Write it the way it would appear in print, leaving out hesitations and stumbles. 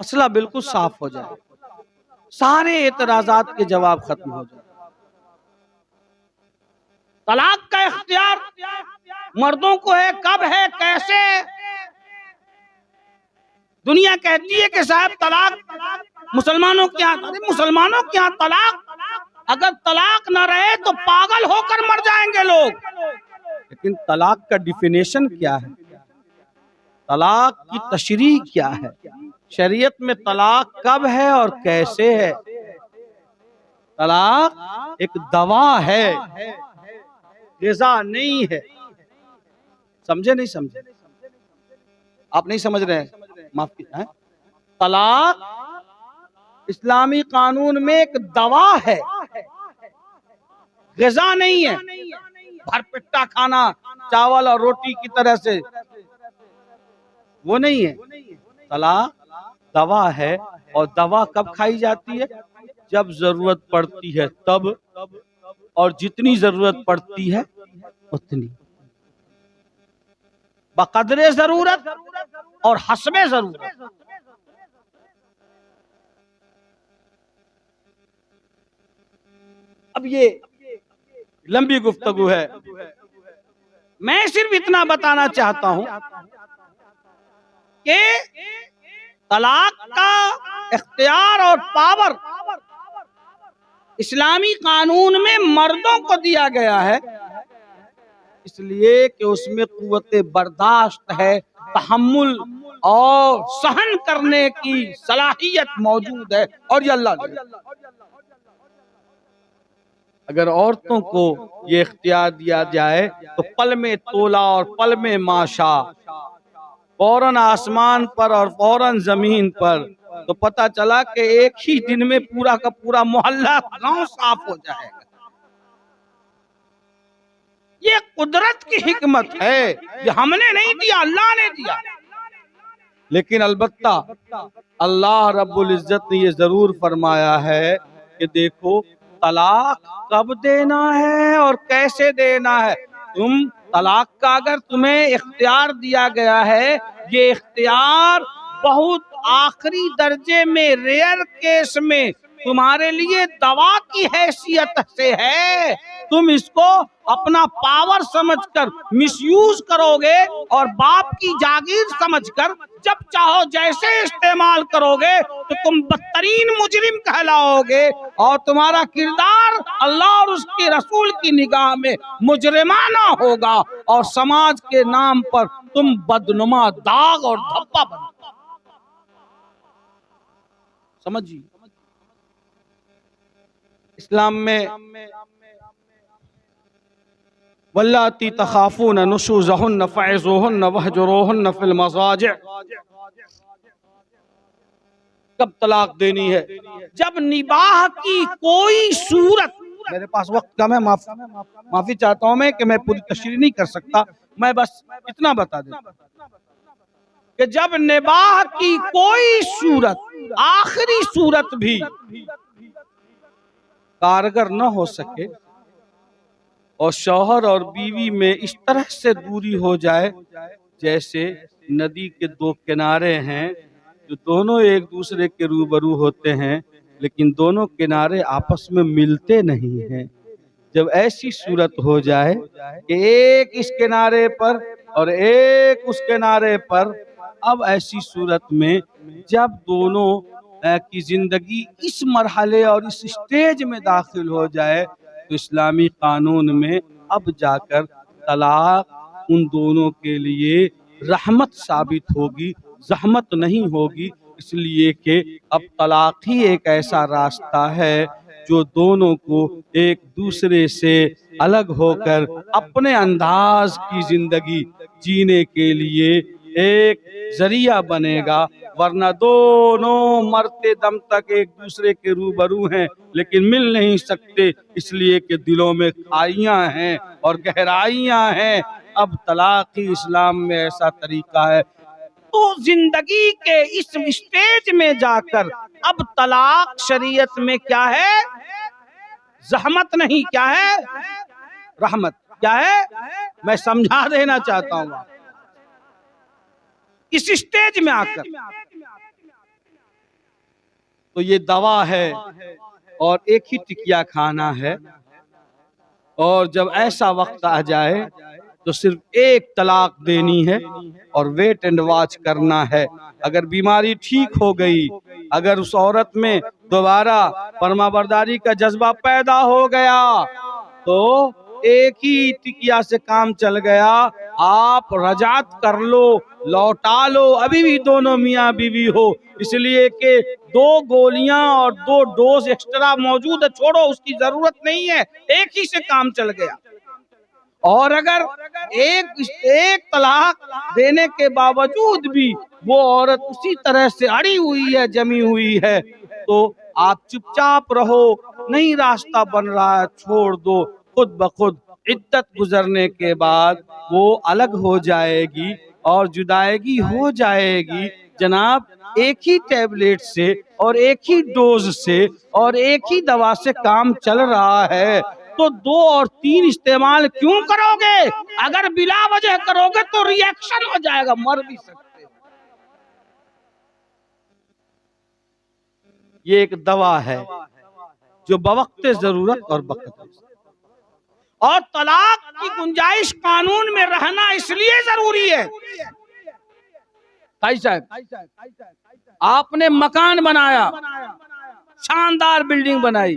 मसला बिल्कुल साफ हो जाए, सारे एतराजात के जवाब खत्म हो जाए। तलाक का इख्तियार मर्दों को है, कब है, कैसे? दुनिया कहती है कि साहब तलाक मुसलमानों के यहाँ, अरे मुसलमानों के यहाँ तलाक, अगर तलाक ना रहे तो पागल होकर मर जाएंगे लोग। लेकिन तलाक का डिफिनेशन क्या है, तलाक की तशरीह क्या है, शरीयत में तलाक कब है और कैसे है? तलाक एक दवा है, ग़िज़ा नहीं है। समझे नहीं समझे? आप नहीं समझ रहे हैं, माफ कीजिए। तलाक इस्लामी कानून में एक दवा है, ग़िज़ा नहीं है। भरपेटा खाना चावल और रोटी की तरह से वो नहीं है। तलाक दवा है, और दवा कब खाई जाती है? जब जरूरत पड़ती है तब, और जितनी जरूरत पड़ती है उतनी, बक़द्रे जरूरत और हस्बे जरूरत। अब ये लंबी गुफ्तगू है, मैं सिर्फ इतना बताना चाहता हूं कि तलाक का इख्तियार और पावर इस्लामी कानून में मर्दों को दिया गया है, इसलिए कि उसमें कुव्वते बर्दाश्त है, तहम्मुल और सहन करने की सलाहियत मौजूद है। और ये अल्लाह ने, अगर औरतों को ये इख्तियार दिया जाए तो पल में तोला और पल में माशा, फौरन आसमान पर और फौरन जमीन पर, तो पता चला कि एक ही दिन में पूरा का पूरा मोहल्ला गांव साफ हो जाएगा। ये कुदरत की हिकमत है, ये हमने नहीं दिया, अल्लाह ने दिया। लेकिन अलबत्ता अल्लाह रब्बुल इज्जत ने ये जरूर फरमाया है कि देखो तलाक कब देना है और कैसे देना है। तुम तलाक का अगर तुम्हें इख्तियार दिया गया है, ये इख्तियार बहुत आखिरी दर्जे में, रेयर केस में तुम्हारे लिए दवा की हैसियत से है। तुम इसको अपना पावर समझकर मिसयूज करोगे और बाप की जागीर समझकर जब चाहो जैसे इस्तेमाल करोगे तो तुम बदतरीन मुजरिम कहलाओगे, और तुम्हारा किरदार अल्लाह और उसके रसूल की निगाह में मुजरिमाना होगा, और समाज के नाम पर तुम बदनुमा दाग और धब्बा बनो। समझिए, इस्लाम में वल्लाती तखाफून नुशूज़हुन्न फ़अज़ूहुन्न वहजुरूहुन्न फ़िल मज़ाजिअ, कब तलाक देनी है? जब निबाह की कोई सूरत, मेरे पास वक्त कम है, माफी चाहता हूं मैं कि मैं पूरी तशरीह नहीं कर सकता, मैं बस इतना बता देता कि जब निबाह की कोई सूरत, आखिरी सूरत भी कारगर न हो सके और शौहर और बीवी में इस तरह से दूरी हो जाए जैसे नदी के दो किनारे हैं जो दोनों एक दूसरे के रूबरू होते हैं, लेकिन दोनों किनारे आपस में मिलते नहीं हैं। जब ऐसी सूरत हो जाए कि एक इस किनारे पर और एक उस किनारे पर, अब ऐसी सूरत में जब दोनों की जिंदगी इस मरहले और इस स्टेज में दाखिल हो जाए तो इस्लामी कानून में अब जाकर तलाक उन दोनों के लिए रहमत साबित होगी, ज़हमत नहीं होगी। इसलिए कि अब तलाक ही एक ऐसा रास्ता है जो दोनों को एक दूसरे से अलग होकर अपने अंदाज की जिंदगी जीने के लिए एक जरिया बनेगा। वरना दोनों मरते दम तक एक दूसरे के रूबरू हैं लेकिन मिल नहीं सकते, इसलिए कि दिलों में खाइयां हैं और गहराइयां हैं। अब तलाक़ी इस्लाम में ऐसा तरीका है। तो जिंदगी के इस स्टेज में जाकर अब तलाक शरीयत में क्या है? ज़हमत नहीं, क्या है? रहमत। क्या है? मैं समझा देना चाहता हूँ। इस स्टेज में आकर तो ये दवा है और एक ही टिकिया खाना है। और जब ऐसा वक्त आ जाए तो सिर्फ एक तलाक देनी है और वेट एंड वॉच करना है। अगर बीमारी ठीक हो गई, अगर उस औरत में दोबारा फर्माबरदारी का जज्बा पैदा हो गया तो एक ही टिकिया से काम चल गया। आप रजात कर लो, लौटा लो, अभी भी दोनों मियाँ बीवी हो, इसलिए कि 2 गोलियां और 2 डोज एक्स्ट्रा मौजूद है, छोड़ो, उसकी जरूरत नहीं है, एक ही से काम चल गया। और अगर एक तलाक देने के बावजूद भी वो औरत उसी तरह से अड़ी हुई है, जमी हुई है, तो आप चुपचाप रहो, नहीं रास्ता बन रहा है, छोड़ दो। खुद ब खुद इद्दत गुजरने के बाद वो अलग हो जाएगी और जुदाईगी हो जाएगी। जनाब, एक ही टैबलेट से और एक ही डोज से और एक ही दवा से काम चल रहा है, तो 2 और 3 इस्तेमाल क्यों करोगे? अगर बिला वजह करोगे तो रिएक्शन हो जाएगा, मर भी सकते हो। ये एक दवा है जो बवक्ते जरूरत और बखत। और तलाक की गुंजाइश कानून में रहना इसलिए जरूरी है। भाई साहब, आपने मकान बनाया, शानदार बिल्डिंग बनाई,